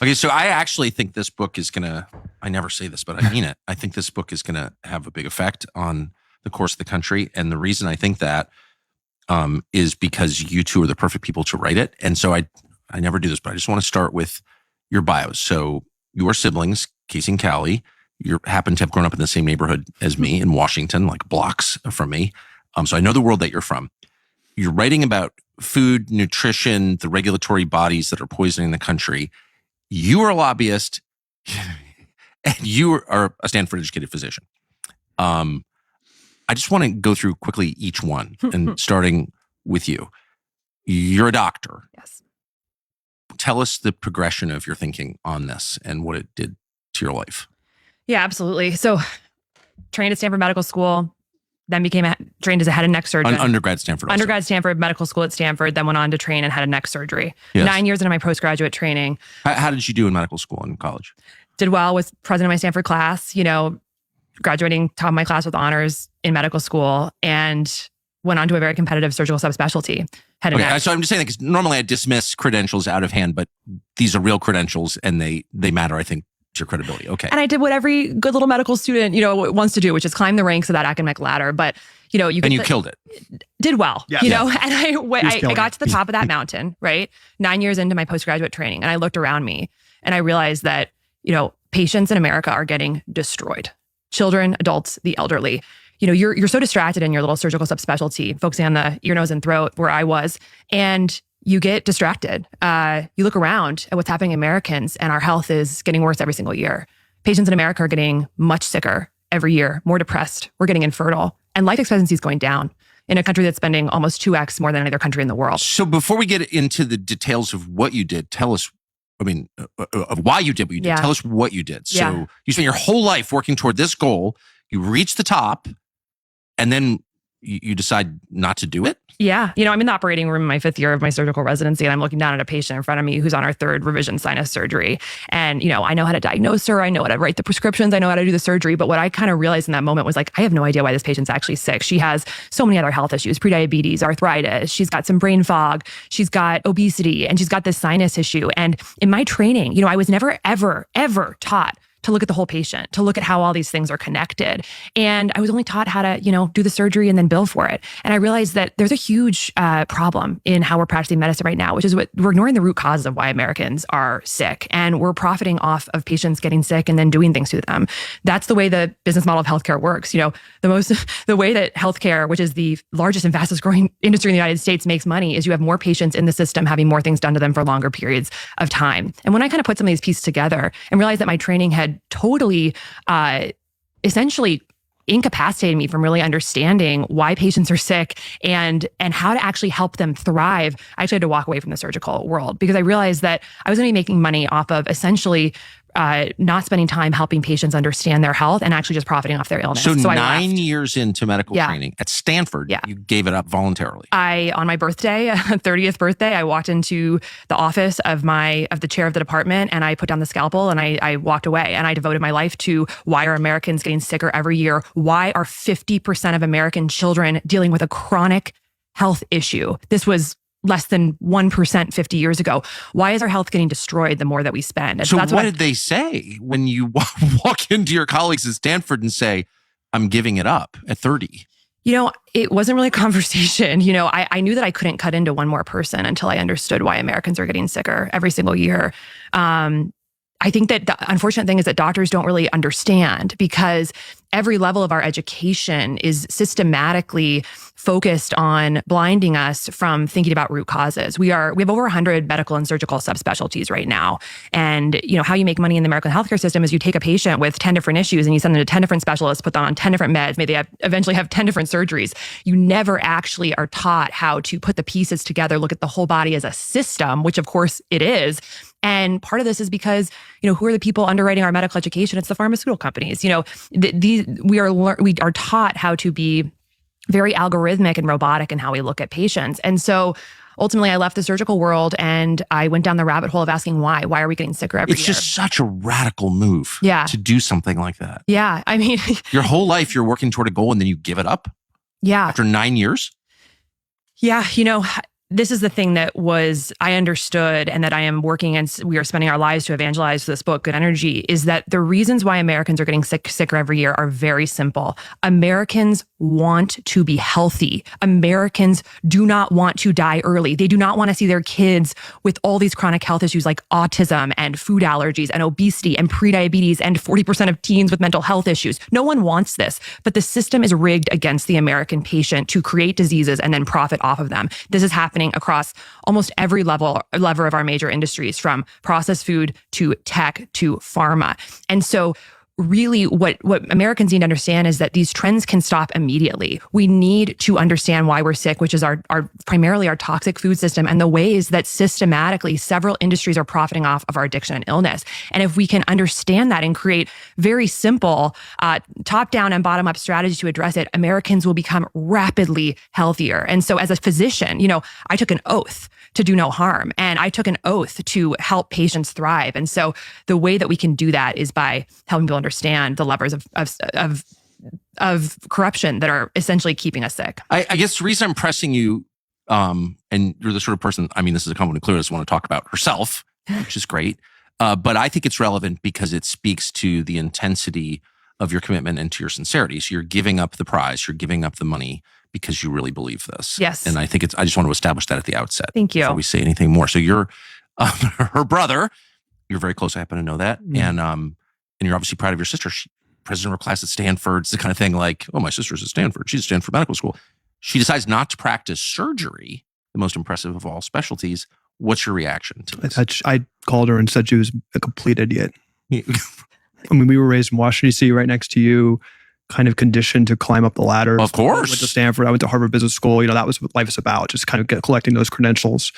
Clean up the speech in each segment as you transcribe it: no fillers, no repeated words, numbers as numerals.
Okay, so I actually think this book is I never say this, but I mean it. I think this book is going to have a big effect on the course of the country. And the reason I think that is because you two are the perfect people to write it. And so I never do this, but I just want to start with your bios. So your siblings, Casey and Calley, you happen to have grown up in the same neighborhood as me in Washington, like blocks from me. So I know the world that you're from. You're writing about food, nutrition, the regulatory bodies that are poisoning the country. You are a lobbyist and you are a Stanford educated physician. I just want to go through quickly each one and starting with you. You're a doctor. Yes. Tell us the progression of your thinking on this and what it did to your life. Yeah, absolutely. So trained at Stanford Medical School, then became trained as a head and neck surgeon. Undergrad Stanford. Undergrad Stanford, medical school at Stanford, then went on to train in head and neck surgery. Yes. 9 years into my postgraduate training. How did you do in medical school and college? Did well, was president of my Stanford class, graduating top of my class with honors in medical school, and went on to a very competitive surgical subspecialty, head and neck. So I'm just saying that because normally I dismiss credentials out of hand, but these are real credentials and they matter, I think, to your credibility. Okay. And I did what every good little medical student, wants to do, which is climb the ranks of that academic ladder. But, you killed it. Did well, yeah. and I got to the top of that mountain, right? 9 years into my postgraduate training. And I looked around me and I realized that, patients in America are getting destroyed. Children, adults, the elderly. You're so distracted in your little surgical subspecialty, focusing on the ear, nose, and throat where I was, and you get distracted. You look around at what's happening to Americans, and our health is getting worse every single year. Patients in America are getting much sicker every year, more depressed. We're getting infertile, and life expectancy is going down in a country that's spending almost 2x more than any other country in the world. So before we get into the details of what you did, tell us, of why you did what you did. Yeah. Tell us what you did. So you spent your whole life working toward this goal. You reach the top, and then you decide not to do it? Yeah. I'm in the operating room in my 5th year of my surgical residency, and I'm looking down at a patient in front of me who's on our 3rd revision sinus surgery. And, I know how to diagnose her. I know how to write the prescriptions. I know how to do the surgery. But what I kind of realized in that moment was like, I have no idea why this patient's actually sick. She has so many other health issues, prediabetes, arthritis. She's got some brain fog. She's got obesity, and she's got this sinus issue. And in my training, I was never, ever, ever taught to look at the whole patient, to look at how all these things are connected. And I was only taught how to, do the surgery and then bill for it. And I realized that there's a huge problem in how we're practicing medicine right now, which is we're ignoring the root causes of why Americans are sick. And we're profiting off of patients getting sick and then doing things to them. That's the way the business model of healthcare works. The way that healthcare, which is the largest and fastest growing industry in the United States, makes money is you have more patients in the system having more things done to them for longer periods of time. And when I kind of put some of these pieces together and realized that my training had totally essentially incapacitated me from really understanding why patients are sick and how to actually help them thrive, I actually had to walk away from the surgical world because I realized that I was going to be making money off of essentially not spending time helping patients understand their health and actually just profiting off their illness. So 9 years into medical training at Stanford, you gave it up voluntarily. On my birthday, 30th birthday, I walked into the office of the chair of the department, and I put down the scalpel and I walked away, and I devoted my life to why are Americans getting sicker every year? Why are 50% of American children dealing with a chronic health issue? This was less than 1% 50 years ago. Why is our health getting destroyed the more that we spend? And so what did they say when you walk into your colleagues at Stanford and say, I'm giving it up at 30? It wasn't really a conversation. I knew that I couldn't cut into one more person until I understood why Americans are getting sicker every single year. I think that the unfortunate thing is that doctors don't really understand because every level of our education is systematically focused on blinding us from thinking about root causes. We have over 100 medical and surgical subspecialties right now. And, how you make money in the American healthcare system is you take a patient with 10 different issues and you send them to 10 different specialists, put them on 10 different meds. Maybe they eventually have 10 different surgeries. You never actually are taught how to put the pieces together, look at the whole body as a system, which of course it is. And part of this is because, who are the people underwriting our medical education? It's the pharmaceutical companies. We are taught how to be very algorithmic and robotic in how we look at patients. And so ultimately I left the surgical world and I went down the rabbit hole of asking why. Why are we getting sicker every year? It's just such a radical move to do something like that. Yeah. I mean, your whole life you're working toward a goal and then you give it up? Yeah. After 9 years? Yeah. this is the thing that I understood and that I am working and we are spending our lives to evangelize for this book, Good Energy, is that the reasons why Americans are getting sicker every year are very simple. Americans want to be healthy. Americans do not want to die early. They do not want to see their kids with all these chronic health issues like autism and food allergies and obesity and prediabetes and 40% of teens with mental health issues. No one wants this, but the system is rigged against the American patient to create diseases and then profit off of them. This is happening across almost every lever of our major industries, from processed food to tech to pharma. And so really what Americans need to understand is that these trends can stop immediately. We need to understand why we're sick, which is our primarily our toxic food system and the ways that systematically several industries are profiting off of our addiction and illness. And if we can understand that and create very simple top-down and bottom-up strategies to address it, Americans will become rapidly healthier. And so as a physician, I took an oath to do no harm, and I took an oath to help patients thrive. And so the way that we can do that is by helping people understand the levers of corruption that are essentially keeping us sick. I guess the reason I'm pressing you, and you're the sort of person, this is a compliment clear, doesn't want to talk about herself, which is great. But I think it's relevant because it speaks to the intensity of your commitment and to your sincerity. So you're giving up the prize, you're giving up the money because you really believe this. Yes. And I think I just want to establish that at the outset. Thank you. Before we say anything more. So you're her brother. You're very close. I happen to know that. Mm. And you're obviously proud of your sister. She, president of her class at Stanford. It's the kind of thing like, oh, my sister's at Stanford. She's at Stanford Medical School. She decides not to practice surgery, the most impressive of all specialties. What's your reaction to this? I called her and said she was a complete idiot. We were raised in Washington, D.C., right next to you, kind of conditioned to climb up the ladder. Of course. I went to Stanford. I went to Harvard Business School. That was what life is about, just kind of collecting those credentials.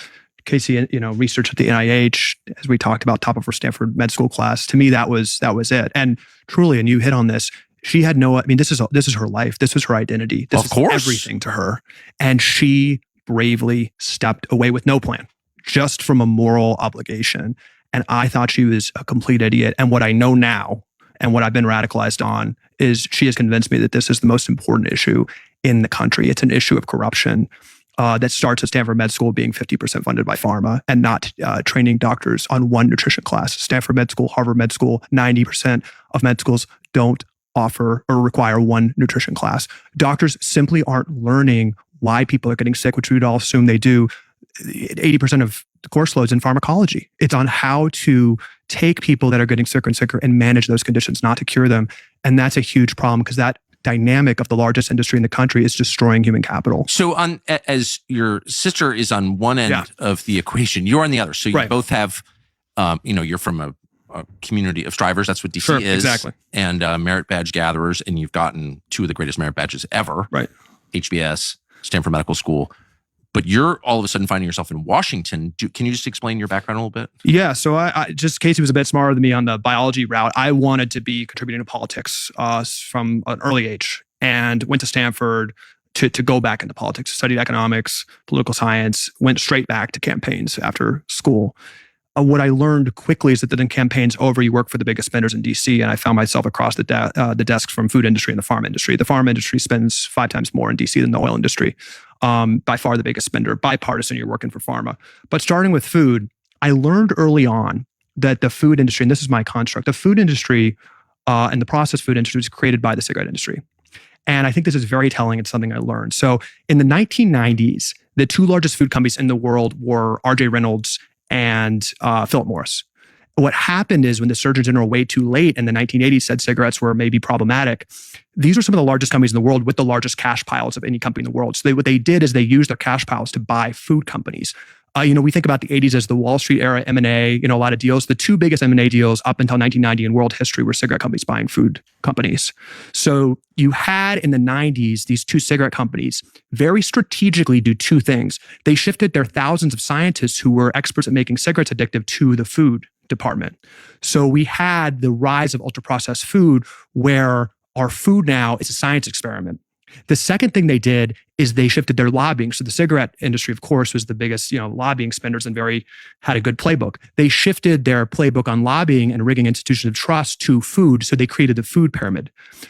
Casey, research at the NIH, as we talked about, top of her Stanford med school class. To me, that was it. And truly, and you hit on this, she had this is her life. This was her identity. This is everything to her. And she bravely stepped away with no plan, just from a moral obligation. And I thought she was a complete idiot. And what I know now, and what I've been radicalized on, is she has convinced me that this is the most important issue in the country. It's an issue of corruption that starts at Stanford Med School being 50% funded by Pharma and not training doctors on one nutrition class. Stanford Med School, Harvard Med School, 90% of med schools don't offer or require one nutrition class. Doctors simply aren't learning why people are getting sick, which we'd all assume they do. 80% of the course load's in pharmacology. It's on how to take people that are getting sicker and sicker and manage those conditions, not to cure them. And that's a huge problem because that dynamic of the largest industry in the country is destroying human capital. So as your sister is on one end of the equation, you're on the other. So you both have, you're from a community of strivers. That's what DC is. Exactly. And merit badge gatherers. And you've gotten two of the greatest merit badges ever. Right. HBS, Stanford Medical School. But you're all of a sudden finding yourself in Washington. Can you just explain your background a little bit? Yeah. So I just, Casey was a bit smarter than me on the biology route. I wanted to be contributing to politics from an early age, and went to Stanford to go back into politics, studied economics, political science, went straight back to campaigns after school. What I learned quickly is that then campaigns over, you work for the biggest spenders in DC, and I found myself across the desks from food industry and the pharma industry. The pharma industry spends 5 times more in DC than the oil industry. By far the biggest spender, bipartisan, you're working for pharma. But starting with food, I learned early on that the food industry, and this is my construct, the food industry and the processed food industry was created by the cigarette industry. And I think this is very telling. It's something I learned. So in the 1990s, the 2 largest food companies in the world were R.J. Reynolds and Philip Morris. What happened is when the Surgeon General way too late in the 1980s said cigarettes were maybe problematic, these were some of the largest companies in the world with the largest cash piles of any company in the world. So what they did is they used their cash piles to buy food companies. We think about the 80s as the Wall Street era M&A, a lot of deals. The 2 biggest M&A deals up until 1990 in world history were cigarette companies buying food companies. So you had in the 90s, these 2 cigarette companies very strategically do 2 things. They shifted their thousands of scientists who were experts at making cigarettes addictive to the food department. So we had the rise of ultra-processed food where our food now is a science experiment. The second thing they did is they shifted their lobbying. So the cigarette industry, of course, was the biggest, lobbying spenders and had a good playbook. They shifted their playbook on lobbying and rigging institutions of trust to food. So they created the food pyramid.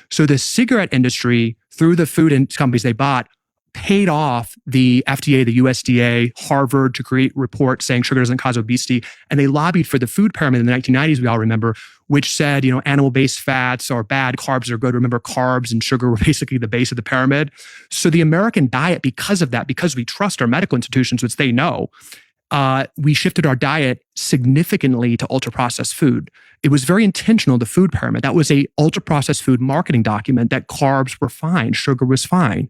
So the cigarette industry, through the food companies they bought paid off the FDA, the USDA, Harvard to create reports saying sugar doesn't cause obesity. And they lobbied for the food pyramid in the 1990s, we all remember, which said, animal-based fats are bad, carbs are good. Remember, carbs and sugar were basically the base of the pyramid. So the American diet, because of that, because we trust our medical institutions, which they know, we shifted our diet significantly to ultra-processed food. It was very intentional, the food pyramid. That was a ultra-processed food marketing document that carbs were fine, sugar was fine.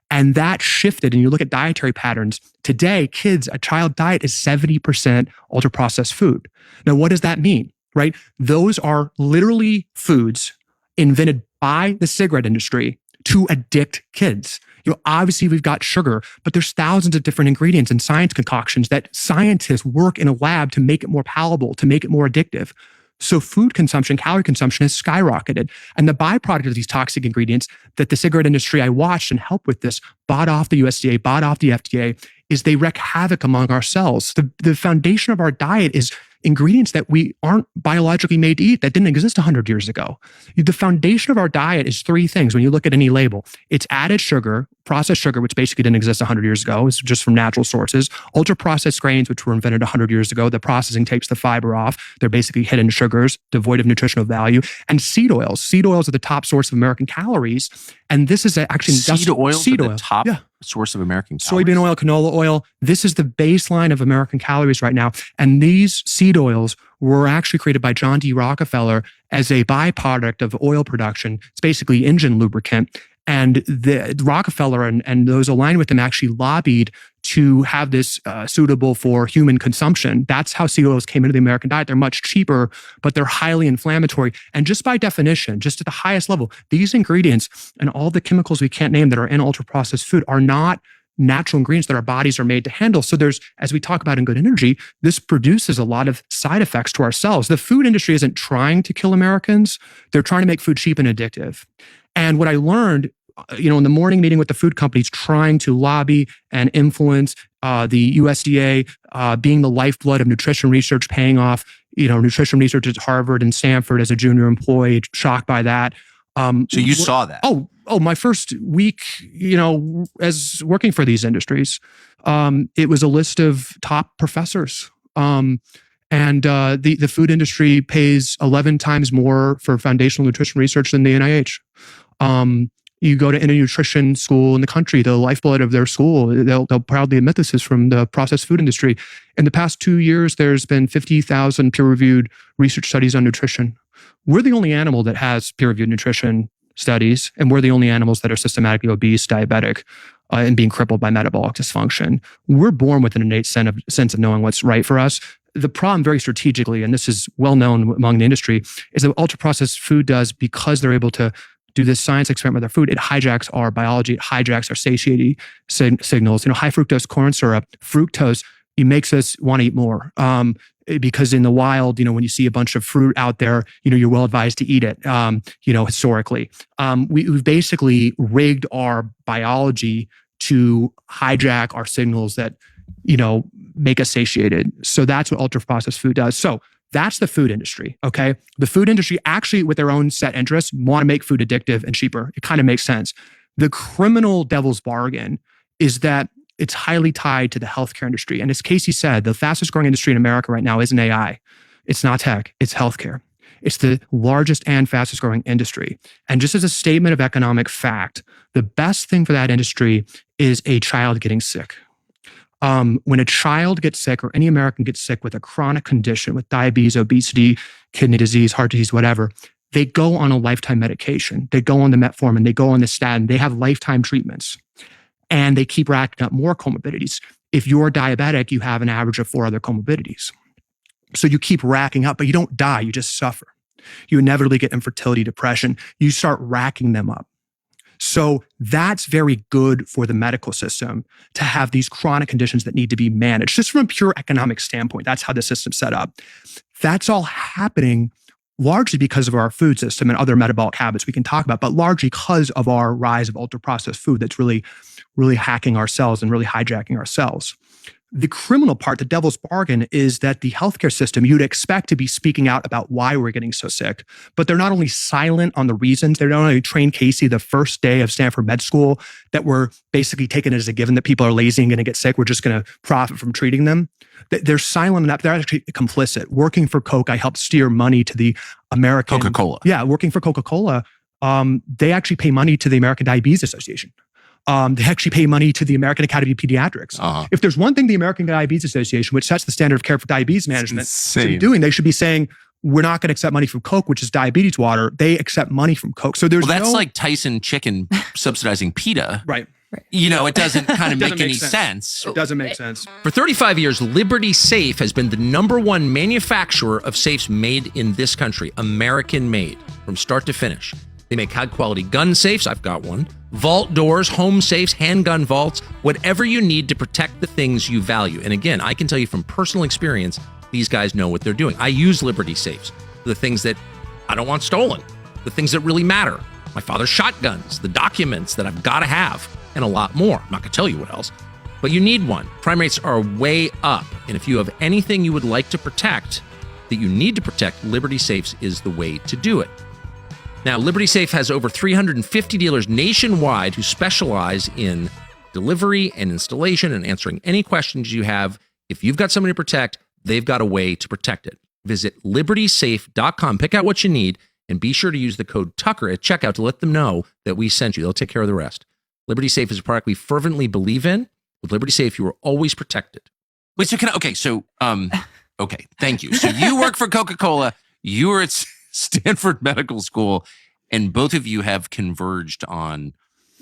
And that shifted. And you look at dietary patterns. Today, a child diet is 70% ultra-processed food. Now, what does that mean, right? Those are literally foods invented by the cigarette industry to addict kids. Obviously we've got sugar, but there's thousands of different ingredients and science concoctions that scientists work in a lab to make it more palatable, to make it more addictive. So food consumption, calorie consumption has skyrocketed. And the byproduct of these toxic ingredients that the cigarette industry I watched and helped with this, bought off the USDA, bought off the FDA, is they wreak havoc among our cells. The foundation of our diet is ingredients that we aren't biologically made to eat, that didn't exist 100 years ago. The foundation of our diet is three things when you look at any label. It's added sugar, processed sugar, which basically didn't exist 100 years ago. It's just from natural sources. Ultra-processed grains, which were invented 100 years ago. The processing takes the fiber off. They're basically hidden sugars, devoid of nutritional value. And seed oils. Seed oils are the top source of American calories. And this is actually seed oils are the top source of American calories. Soybean oil, canola oil. This is the baseline of American calories right now. And these seed oils were actually created by John D. Rockefeller as a byproduct of oil production. It's basically engine lubricant. And the Rockefeller and those aligned with him actually lobbied to have this suitable for human consumption. That's how seed oils came into the American diet. They're much cheaper, but they're highly inflammatory. And just by definition, just at the highest level, these ingredients and all the chemicals we can't name that are in ultra-processed food are not natural ingredients that our bodies are made to handle. So there's, as we talk about in Good Energy, this produces a lot of side effects to our cells. The food industry isn't trying to kill Americans. They're trying to make food cheap and addictive. And what I learned, in the morning meeting with the food companies trying to lobby and influence the USDA being the lifeblood of nutrition research, paying off, nutrition research at Harvard and Stanford as a junior employee, shocked by that. So you saw that? Oh, my first week, as working for these industries, it was a list of top professors. And the food industry pays 11 times more for foundational nutrition research than the NIH. You go to any nutrition school in the country, the lifeblood of their school, they'll proudly admit this is from the processed food industry. In the past 2 years, there's been 50,000 peer-reviewed research studies on nutrition. We're the only animal that has peer-reviewed nutrition studies, and we're the only animals that are systematically obese, diabetic, and being crippled by metabolic dysfunction. We're born with an innate sense of knowing what's right for us. The problem very strategically, and this is well known among the industry, is that ultra-processed food does, because they're able to do this science experiment with our food, it hijacks our biology, it hijacks our satiety signals. High fructose corn syrup, fructose, it makes us want to eat more. Because in the wild, when you see a bunch of fruit out there, you're well advised to eat it, historically. We've basically rigged our biology to hijack our signals that, make us satiated. So that's what ultra-processed food does. So that's the food industry, okay? The food industry actually, with their own set interests, want to make food addictive and cheaper. It kind of makes sense. The criminal devil's bargain is that it's highly tied to the healthcare industry. And as Casey said, the fastest growing industry in America right now isn't AI. It's not tech, it's healthcare. It's the largest and fastest growing industry. And just as a statement of economic fact, the best thing for that industry is a child getting sick. When a child gets sick, or any American gets sick with a chronic condition, with diabetes, obesity, kidney disease, heart disease, whatever, they go on a lifetime medication. They go on the metformin, they go on the statin, they have lifetime treatments. And they keep racking up more comorbidities. If you're diabetic, you have an average of 4 other comorbidities. So you keep racking up, but you don't die, you just suffer. You inevitably get infertility, depression. You start racking them up. So that's very good for the medical system to have these chronic conditions that need to be managed. Just from a pure economic standpoint, that's how the system's set up. That's all happening largely because of our food system and other metabolic habits we can talk about, but largely because of our rise of ultra-processed food that's really hacking our cells and really hijacking our cells. The criminal part, the devil's bargain, is that the healthcare system, you'd expect to be speaking out about why we're getting so sick. But they're not only silent on the reasons, they're not only trained Casey the first day of Stanford Med School that we're basically taking it as a given that people are lazy and going to get sick. We're just going to profit from treating them. They're silent on that. They're actually complicit. Working for Coke, I helped steer money to the American... Coca-Cola. Yeah, working for Coca-Cola, they actually pay money to the American Diabetes Association. They actually pay money to the American Academy of Pediatrics. If there's one thing the American Diabetes Association, which sets the standard of care for diabetes management, should be doing, they should be saying, we're not going to accept money from Coke, which is diabetes water. They accept money from Coke. So there's that's like Tyson Chicken subsidizing PETA. Right. You know, it doesn't kind of make any sense. It doesn't make sense. For 35 years, Liberty Safe has been the #1 manufacturer of safes made in this country, American made, from start to finish. They make high-quality gun safes. I've got one. Vault doors, home safes, handgun vaults, whatever you need to protect the things you value. And again, I can tell you from personal experience, these guys know what they're doing. I use Liberty safes for the things that I don't want stolen, the things that really matter. My father's shotguns, the documents that I've got to have, and a lot more. I'm not going to tell you what else. But you need one. Crime rates are way up. And if you have anything you would like to protect, that you need to protect, Liberty Safes is the way to do it. Now, Liberty Safe has over 350 dealers nationwide who specialize in delivery and installation and answering any questions you have. If you've got somebody to protect, they've got a way to protect it. Visit libertysafe.com, pick out what you need, and be sure to use the code Tucker at checkout to let them know that we sent you. They'll take care of the rest. Liberty Safe is a product we fervently believe in. With Liberty Safe, you are always protected. Wait, so okay, thank you. So you work for Coca-Cola, you were at Stanford Medical School, and both of you have converged on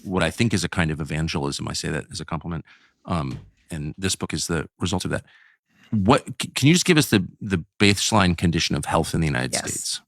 what I think is a kind of evangelism. I say that as a compliment. And this book is the result of that. What can you just give us the baseline condition of health in the United States?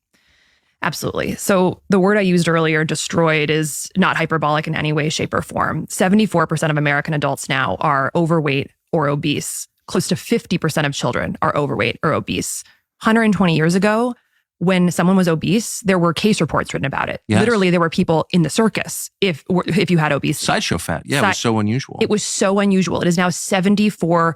Absolutely. So the word I used earlier, destroyed, is not hyperbolic in any way, shape, or form. 74% of American adults now are overweight or obese. Close to 50% of children are overweight or obese. 120 years ago, when someone was obese, there were case reports written about it. Yes. Literally, there were people in the circus if you had obesity. Sideshow fat. Yeah, it was so unusual. It was so unusual. It is now 74%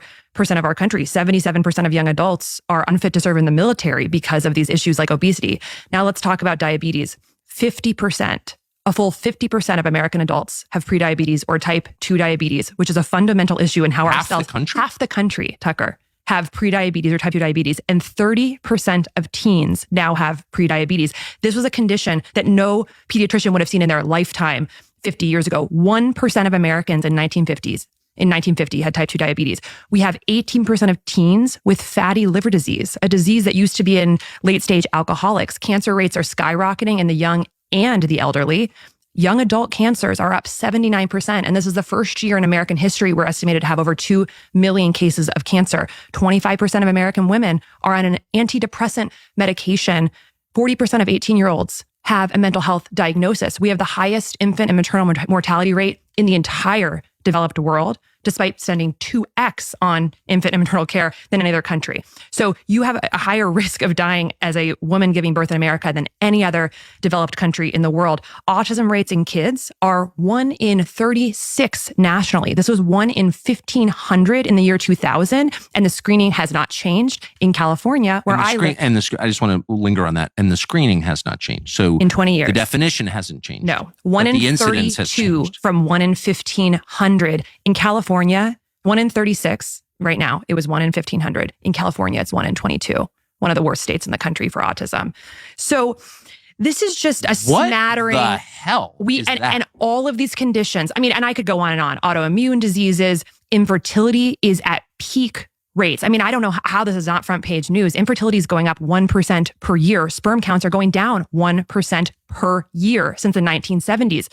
of our country. 77% of young adults are unfit to serve in the military because of these issues like obesity. Now let's talk about diabetes. 50%, a full 50% of American adults have prediabetes or type 2 diabetes, which is a fundamental issue in how half the country, Tucker, have prediabetes or type 2 diabetes, and 30% of teens now have prediabetes. This was a condition that no pediatrician would have seen in their lifetime 50 years ago. 1% of Americans in 1950 had type 2 diabetes. We have 18% of teens with fatty liver disease, a disease that used to be in late-stage alcoholics. Cancer rates are skyrocketing in the young and the elderly. Young adult cancers are up 79%. And this is the first year in American history we're estimated to have over 2 million cases of cancer. 25% of American women are on an antidepressant medication. 40% of 18-year-olds have a mental health diagnosis. We have the highest infant and maternal mortality rate in the entire developed world, despite spending 2x on infant and maternal care than any other country. So you have a higher risk of dying as a woman giving birth in America than any other developed country in the world. Autism rates in kids are 1 in 36 nationally. This was 1 in 1,500 in the year 2000, and the screening has not changed in California, where I live. I just want to linger on that. And the screening has not changed. So in 20 years, the definition hasn't changed. No, 1 in 32 from 1 in 1,500. In California, 1 in 36 right now. It was 1 in 1,500. In California, it's 1 in 22. One of the worst states in the country for autism. So this is just a smattering. What the hell is that? And all of these conditions. I mean, and I could go on and on. Autoimmune diseases, infertility is at peak rates. I mean, I don't know how this is not front page news. Infertility is going up 1% per year. Sperm counts are going down 1% per year since the 1970s.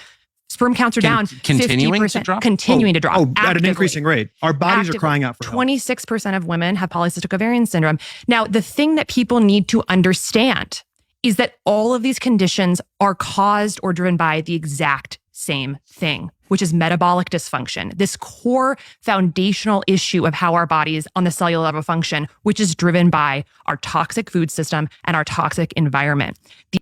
Sperm counts are down continuing 50%, to drop? Continuing to drop. At an increasing rate. Our bodies are crying out for help. 26% of women have polycystic ovarian syndrome. Now, the thing that people need to understand is that all of these conditions are caused or driven by the exact same thing, which is metabolic dysfunction, this core foundational issue of how our bodies on the cellular level function, which is driven by our toxic food system and our toxic environment.